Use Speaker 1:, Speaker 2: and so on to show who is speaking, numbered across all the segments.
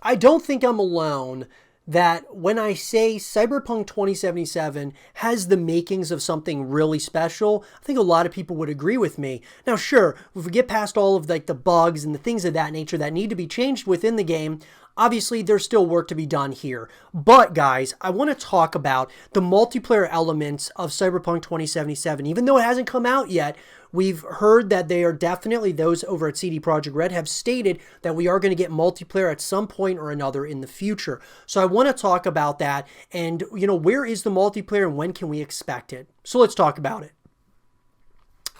Speaker 1: I don't think I'm alone that when I say Cyberpunk 2077 has the makings of something really special, I think a lot of people would agree with me. Now, sure, if we get past all of like the bugs and the things of that nature that need to be changed within the game, obviously there's still work to be done here. But guys, I want to talk about the multiplayer elements of Cyberpunk 2077. Even though it hasn't come out yet, we've heard that they are definitely, those over at CD Projekt Red have stated that we are going to get multiplayer at some point or another in the future. So I want to talk about that and, where is the multiplayer and when can we expect it? So let's talk about it.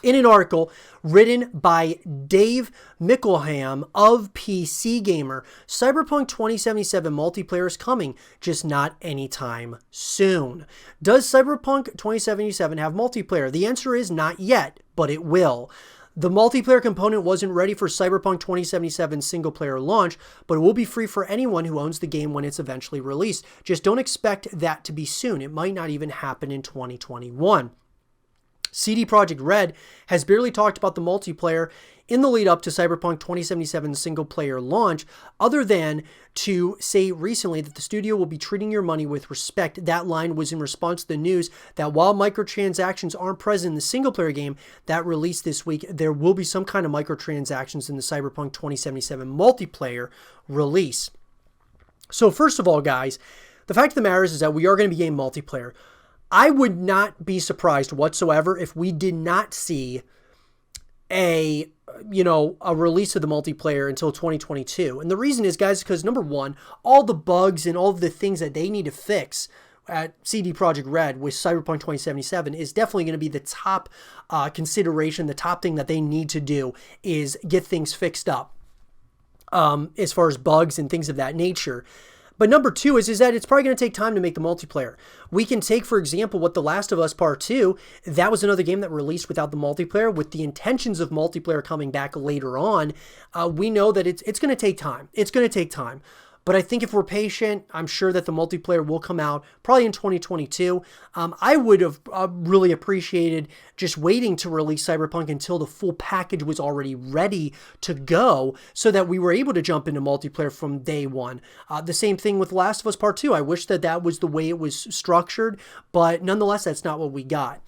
Speaker 1: In an article written by Dave Mickleham of PC Gamer, Cyberpunk 2077 multiplayer is coming, just not anytime soon. Does Cyberpunk 2077 have multiplayer? The answer is not yet, but it will. The multiplayer component wasn't ready for Cyberpunk 2077 single-player launch, but it will be free for anyone who owns the game when it's eventually released. Just don't expect that to be soon. It might not even happen in 2021. CD Projekt Red has barely talked about the multiplayer in the lead up to Cyberpunk 2077's single-player launch, other than to say recently that the studio will be treating your money with respect. That line was in response to the news that while microtransactions aren't present in the single-player game that released this week, there will be some kind of microtransactions in the Cyberpunk 2077 multiplayer release. So first of all, guys, the fact of the matter is that we are going to be getting multiplayer. I would not be surprised whatsoever if we did not see a release of the multiplayer until 2022. And the reason is, guys, because number one, all the bugs and all of the things that they need to fix at CD Projekt Red with Cyberpunk 2077 is definitely going to be the top consideration. The top thing that they need to do is get things fixed up as far as bugs and things of that nature. But number two is that it's probably going to take time to make the multiplayer. We can take, for example, what The Last of Us Part 2, that was another game that released without the multiplayer, with the intentions of multiplayer coming back later on. We know that it's going to take time. It's going to take time. But I think if we're patient, I'm sure that the multiplayer will come out probably in 2022. I would have really appreciated just waiting to release Cyberpunk until the full package was already ready to go so that we were able to jump into multiplayer from day one. The same thing with Last of Us Part 2. I wish that that was the way it was structured, but nonetheless, that's not what we got.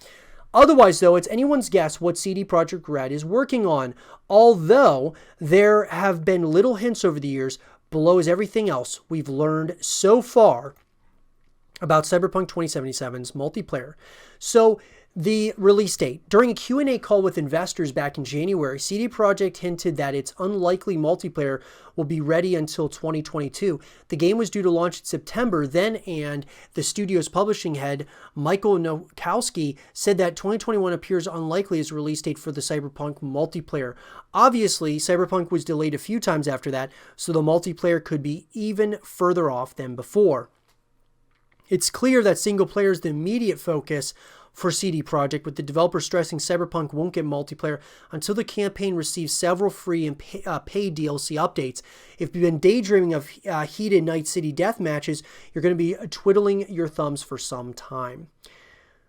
Speaker 1: Otherwise, though, it's anyone's guess what CD Projekt Red is working on, although there have been little hints over the years below is everything else we've learned so far about Cyberpunk 2077's multiplayer. So the release date. During a Q&A call with investors back in January, CD Projekt hinted that its unlikely multiplayer will be ready until 2022. The game was due to launch in September then, and the studio's publishing head, Michael Nowakowski, said that 2021 appears unlikely as a release date for the Cyberpunk multiplayer. Obviously, Cyberpunk was delayed a few times after that, so the multiplayer could be even further off than before. It's clear that single player is the immediate focus for CD Projekt, with the developer stressing Cyberpunk won't get multiplayer until the campaign receives several free and paid DLC updates. If you've been daydreaming of heated Night City death matches, you're going to be twiddling your thumbs for some time.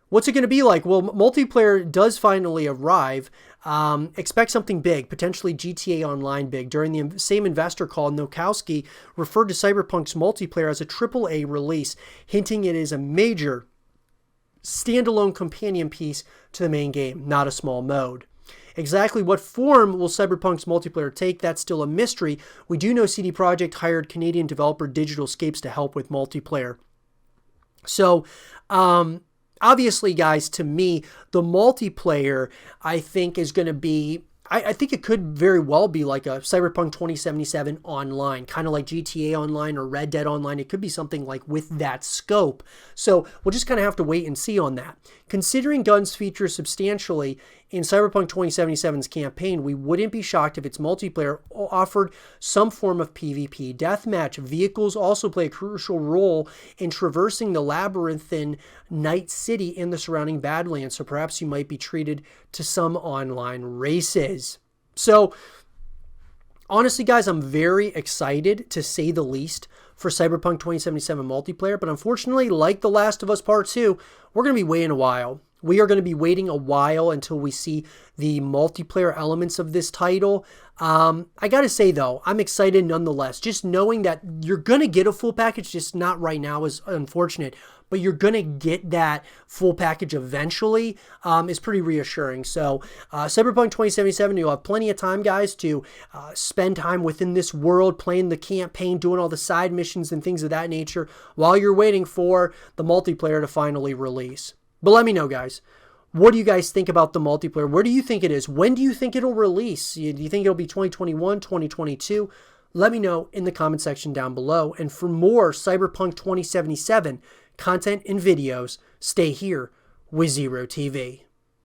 Speaker 1: What's it going to be like? Well, multiplayer does finally arrive. Expect something big, potentially GTA Online big. During the same investor call, Nowakowski referred to Cyberpunk's multiplayer as a AAA release, hinting it is a major standalone companion piece to the main game, not a small mode. Exactly what form will Cyberpunk's multiplayer take? That's still a mystery. We do know CD Projekt hired Canadian developer Digital Escapes to help with multiplayer. So, obviously, guys, to me, the multiplayer, I think, is going to be... I think it could very well be like a Cyberpunk 2077 online, kind of like GTA Online or Red Dead Online. It could be something like with that scope. So we'll just kind of have to wait and see on that. Considering guns feature substantially in Cyberpunk 2077's campaign, we wouldn't be shocked if its multiplayer offered some form of PvP deathmatch. Vehicles also play a crucial role in traversing the labyrinthine Night City and the surrounding Badlands, so perhaps you might be treated to some online races. So, honestly, guys, I'm very excited, to say the least, for Cyberpunk 2077 multiplayer, but unfortunately, like The Last of Us Part 2, we're going to be waiting a while. We are going to be waiting a while until we see the multiplayer elements of this title. I got to say, though, I'm excited nonetheless. Just knowing that you're going to get a full package, just not right now, is unfortunate. But you're going to get that full package eventually is pretty reassuring. So Cyberpunk 2077, you'll have plenty of time, guys, to spend time within this world, playing the campaign, doing all the side missions and things of that nature while you're waiting for the multiplayer to finally release. But let me know, guys. What do you guys think about the multiplayer? Where do you think it is? When do you think it'll release? Do you think it'll be 2021, 2022? Let me know in the comment section down below. And for more Cyberpunk 2077 content and videos, stay here with Zero TV.